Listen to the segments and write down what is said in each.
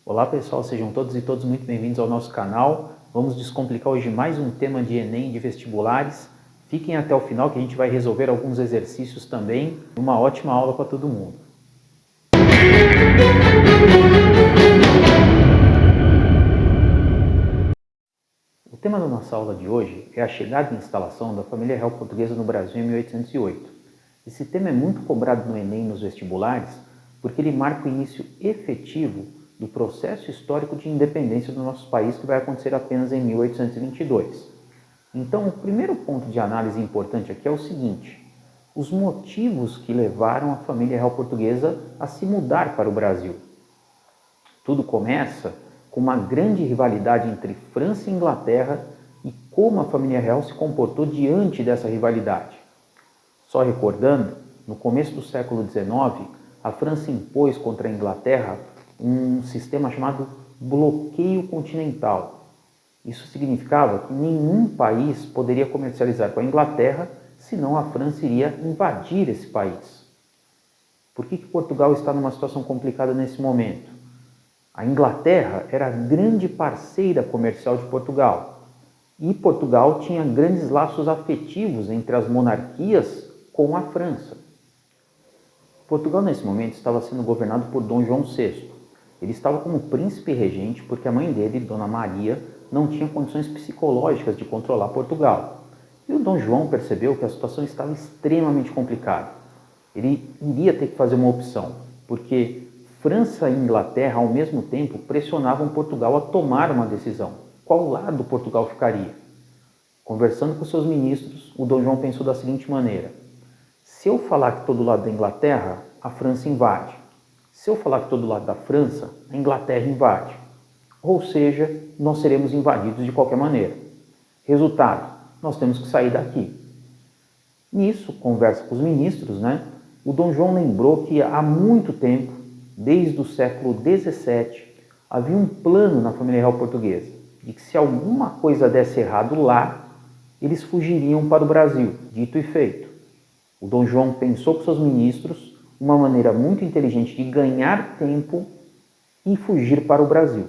Olá pessoal, sejam todos e todas muito bem-vindos ao nosso canal. Vamos descomplicar hoje mais um tema de Enem de vestibulares. Fiquem até o final que a gente vai resolver alguns exercícios também. Uma ótima aula para todo mundo. O tema da nossa aula de hoje é a chegada e instalação da família real portuguesa no Brasil em 1808. Esse tema é muito cobrado no Enem e nos vestibulares porque ele marca o início efetivo do processo histórico de independência do nosso país, que vai acontecer apenas em 1822. Então, o primeiro ponto de análise importante aqui é o seguinte: os motivos que levaram a família real portuguesa a se mudar para o Brasil. Tudo começa com uma grande rivalidade entre França e Inglaterra e como a família real se comportou diante dessa rivalidade. Só recordando, no começo do século XIX, a França impôs contra a Inglaterra um sistema chamado bloqueio continental. Isso significava que nenhum país poderia comercializar com a Inglaterra, senão a França iria invadir esse país. Por que Portugal está numa situação complicada nesse momento? A Inglaterra era a grande parceira comercial de Portugal e Portugal tinha grandes laços afetivos entre as monarquias com a França. Portugal nesse momento estava sendo governado por Dom João VI. Ele estava como príncipe regente porque a mãe dele, Dona Maria, não tinha condições psicológicas de controlar Portugal. E o Dom João percebeu que a situação estava extremamente complicada. Ele iria ter que fazer uma opção, porque França e Inglaterra, ao mesmo tempo, pressionavam Portugal a tomar uma decisão. Qual lado Portugal ficaria? Conversando com seus ministros, o Dom João pensou da seguinte maneira: se eu falar que estou do lado da Inglaterra, a França invade. Se eu falar que estou do lado da França, a Inglaterra invade. Ou seja, nós seremos invadidos de qualquer maneira. Resultado, nós temos que sair daqui. Nisso, conversa com os ministros, o Dom João lembrou que há muito tempo, desde o século XVII, havia um plano na família real portuguesa, de que se alguma coisa desse errado lá, eles fugiriam para o Brasil. Dito e feito. O Dom João pensou com seus ministros uma maneira muito inteligente de ganhar tempo e fugir para o Brasil.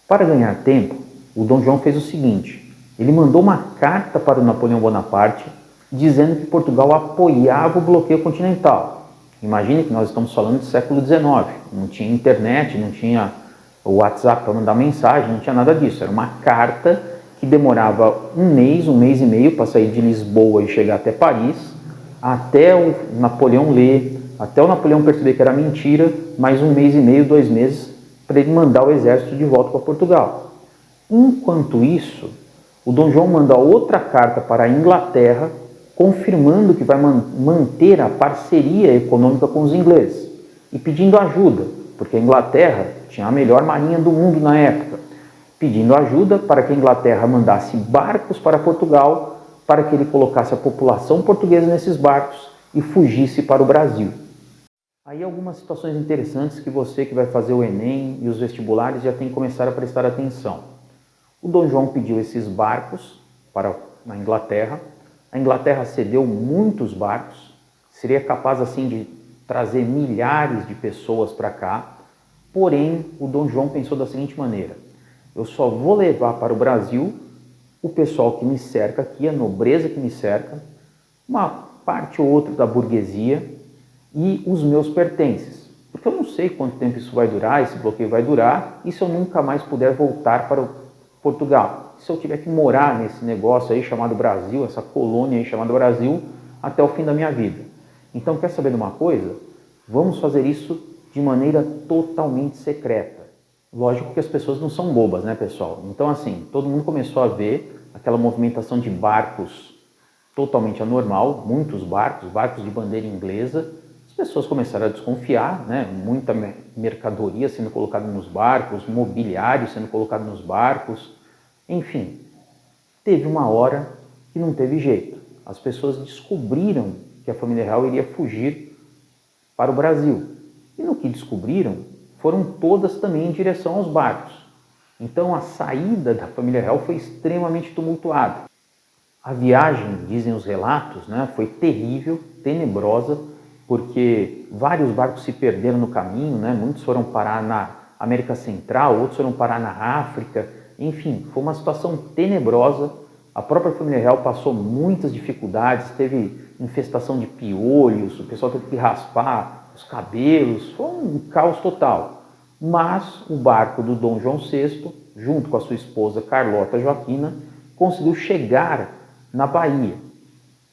Para ganhar tempo, o Dom João fez o seguinte: ele mandou uma carta para o Napoleão Bonaparte dizendo que Portugal apoiava o bloqueio continental. Imagine que nós estamos falando do século XIX, não tinha internet, não tinha o WhatsApp para mandar mensagem, não tinha nada disso. Era uma carta que demorava um mês e meio para sair de Lisboa e chegar até Paris, até o Napoleão ler, até o Napoleão perceber que era mentira, mais um mês e meio, 2 meses, para ele mandar o exército de volta para Portugal. Enquanto isso, o Dom João manda outra carta para a Inglaterra, confirmando que vai manter a parceria econômica com os ingleses e pedindo ajuda, porque a Inglaterra tinha a melhor marinha do mundo na época, pedindo ajuda para que a Inglaterra mandasse barcos para Portugal, para que ele colocasse a população portuguesa nesses barcos e fugisse para o Brasil. Aí algumas situações interessantes que você que vai fazer o Enem e os vestibulares já tem que começar a prestar atenção. O Dom João pediu esses barcos para a Inglaterra. A Inglaterra cedeu muitos barcos, seria capaz assim de trazer milhares de pessoas para cá. Porém, o Dom João pensou da seguinte maneira: eu só vou levar para o Brasil o pessoal que me cerca aqui, a nobreza que me cerca, uma parte ou outra da burguesia e os meus pertences. Porque eu não sei quanto tempo isso vai durar, esse bloqueio vai durar, e se eu nunca mais puder voltar para Portugal. Se eu tiver que morar nesse negócio aí chamado Brasil, essa colônia aí chamada Brasil, até o fim da minha vida. Então, quer saber de uma coisa? Vamos fazer isso de maneira totalmente secreta. Lógico que as pessoas não são bobas, pessoal? Então, assim, todo mundo começou a ver aquela movimentação de barcos totalmente anormal, muitos barcos de bandeira inglesa. As pessoas começaram a desconfiar, muita mercadoria sendo colocada nos barcos, mobiliário sendo colocado nos barcos, enfim. Teve uma hora que não teve jeito. As pessoas descobriram que a família real iria fugir para o Brasil. E no que descobriram, foram todas também em direção aos barcos. Então a saída da família real foi extremamente tumultuada. A viagem, dizem os relatos, foi terrível, tenebrosa, porque vários barcos se perderam no caminho, muitos foram parar América Central, outros foram parar na África, enfim, foi uma situação tenebrosa. A própria família real passou muitas dificuldades, teve infestação de piolhos, o pessoal teve que raspar os cabelos, foi um caos total. Mas o barco do Dom João VI, junto com a sua esposa Carlota Joaquina, conseguiu chegar na Bahia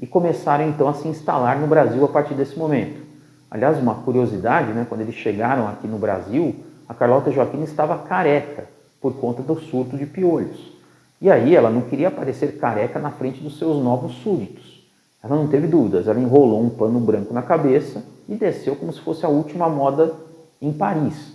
e começaram então a se instalar no Brasil a partir desse momento. Aliás, uma curiosidade, né, quando eles chegaram aqui no Brasil, a Carlota Joaquina estava careca por conta do surto de piolhos. E aí ela não queria aparecer careca na frente dos seus novos súditos. Ela não teve dúvidas, ela enrolou um pano branco na cabeça e desceu como se fosse a última moda em Paris,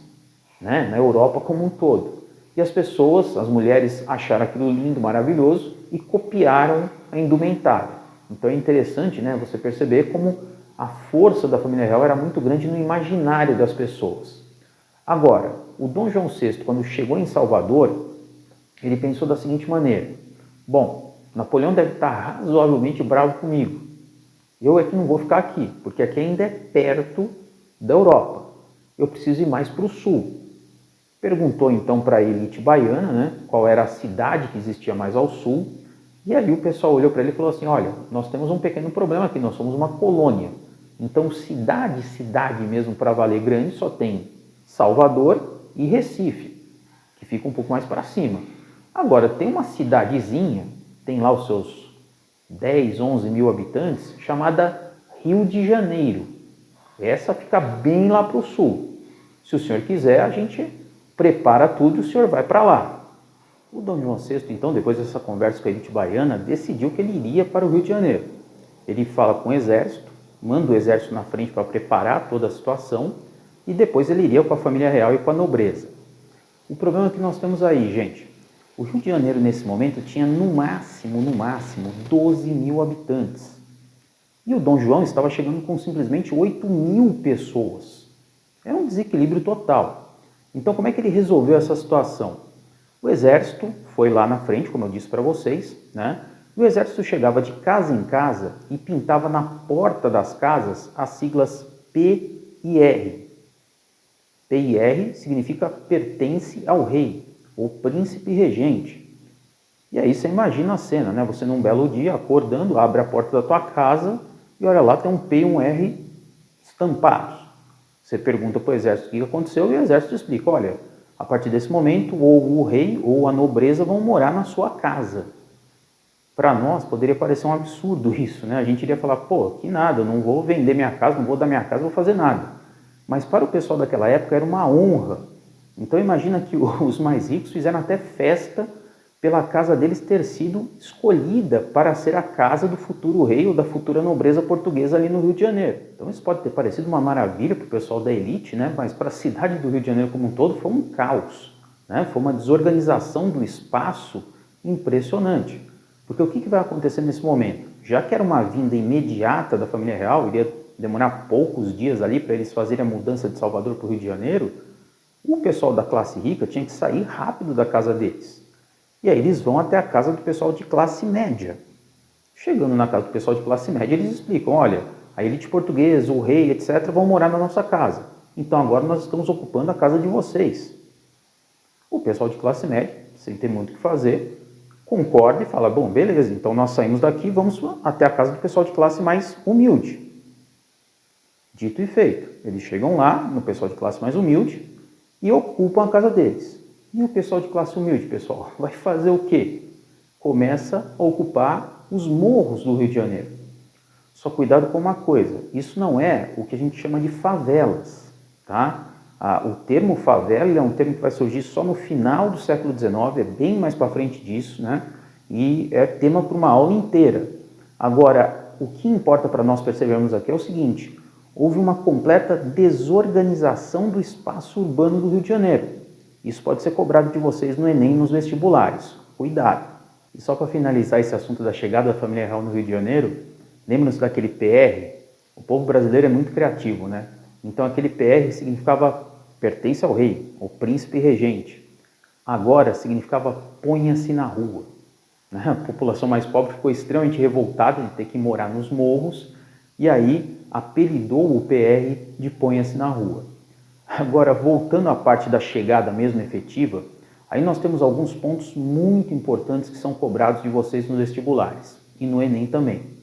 né, na Europa como um todo. E as pessoas, as mulheres, acharam aquilo lindo, maravilhoso e copiaram a indumentária. Então é interessante, né, você perceber como a força da família real era muito grande no imaginário das pessoas. Agora, o Dom João VI, quando chegou em Salvador, ele pensou da seguinte maneira: bom, Napoleão deve estar razoavelmente bravo comigo. Eu é que não vou ficar aqui, porque aqui ainda é perto da Europa. Eu preciso ir mais para o sul. Perguntou então para a elite baiana, né, qual era a cidade que existia mais ao sul. E aí o pessoal olhou para ele e falou assim: olha, nós temos um pequeno problema aqui, nós somos uma colônia. Então cidade mesmo para valer grande só tem Salvador e Recife, que fica um pouco mais para cima. Agora, tem uma cidadezinha, tem lá os seus 10, 11 mil habitantes, chamada Rio de Janeiro. Essa fica bem lá para o sul. Se o senhor quiser, a gente prepara tudo e o senhor vai para lá. O Dom João VI, então, depois dessa conversa com a elite baiana, decidiu que ele iria para o Rio de Janeiro. Ele fala com o exército, manda o exército na frente para preparar toda a situação e depois ele iria com a família real e com a nobreza. O problema que nós temos aí, gente, o Rio de Janeiro nesse momento tinha no máximo 12 mil habitantes. E o Dom João estava chegando com simplesmente 8 mil pessoas. Era um desequilíbrio total. Então como é que ele resolveu essa situação? O exército foi lá na frente, como eu disse para vocês, né? E o exército chegava de casa em casa e pintava na porta das casas as siglas P e R. P e R significa pertence ao rei, ou príncipe regente. E aí você imagina a cena, né? Você num belo dia, acordando, abre a porta da tua casa e olha lá, tem um P e um R estampados. Você pergunta para o exército o que aconteceu e o exército explica: olha, a partir desse momento, ou o rei ou a nobreza vão morar na sua casa. Para nós, poderia parecer um absurdo isso, né? A gente iria falar: pô, que nada, eu não vou vender minha casa, não vou dar minha casa, não vou fazer nada. Mas para o pessoal daquela época era uma honra. Então imagina que os mais ricos fizeram até festa pela casa deles ter sido escolhida para ser a casa do futuro rei ou da futura nobreza portuguesa ali no Rio de Janeiro. Então isso pode ter parecido uma maravilha para o pessoal da elite, né? Mas para a cidade do Rio de Janeiro como um todo foi um caos, né? Foi uma desorganização do espaço impressionante. Porque o que vai acontecer nesse momento? Já que era uma vinda imediata da família real, iria demorar poucos dias ali para eles fazerem a mudança de Salvador para o Rio de Janeiro, o pessoal da classe rica tinha que sair rápido da casa deles. E aí eles vão até a casa do pessoal de classe média. Chegando na casa do pessoal de classe média, eles explicam: olha, a elite portuguesa, o rei, etc., vão morar na nossa casa. Então agora nós estamos ocupando a casa de vocês. O pessoal de classe média, sem ter muito o que fazer, concorda e fala: bom, beleza, então nós saímos daqui e vamos até a casa do pessoal de classe mais humilde. Dito e feito, eles chegam lá, no pessoal de classe mais humilde, e ocupam a casa deles. E o pessoal de classe humilde, pessoal, vai fazer o quê? Começa a ocupar os morros do Rio de Janeiro. Só cuidado com uma coisa: isso não é o que a gente chama de favelas, tá? O termo favela é um termo que vai surgir só no final do século XIX, é bem mais para frente disso, né? E é tema para uma aula inteira. Agora, o que importa para nós percebermos aqui é o seguinte: houve uma completa desorganização do espaço urbano do Rio de Janeiro. Isso pode ser cobrado de vocês no Enem e nos vestibulares. Cuidado! E só para finalizar esse assunto da chegada da família real no Rio de Janeiro, lembram-se daquele PR? O povo brasileiro é muito criativo, né? Então aquele PR significava pertence ao rei, ao príncipe regente. Agora significava ponha-se na rua. A população mais pobre ficou extremamente revoltada de ter que morar nos morros e aí apelidou o PR de ponha-se na rua. Agora, voltando à parte da chegada mesmo efetiva, aí nós temos alguns pontos muito importantes que são cobrados de vocês nos vestibulares e no Enem também.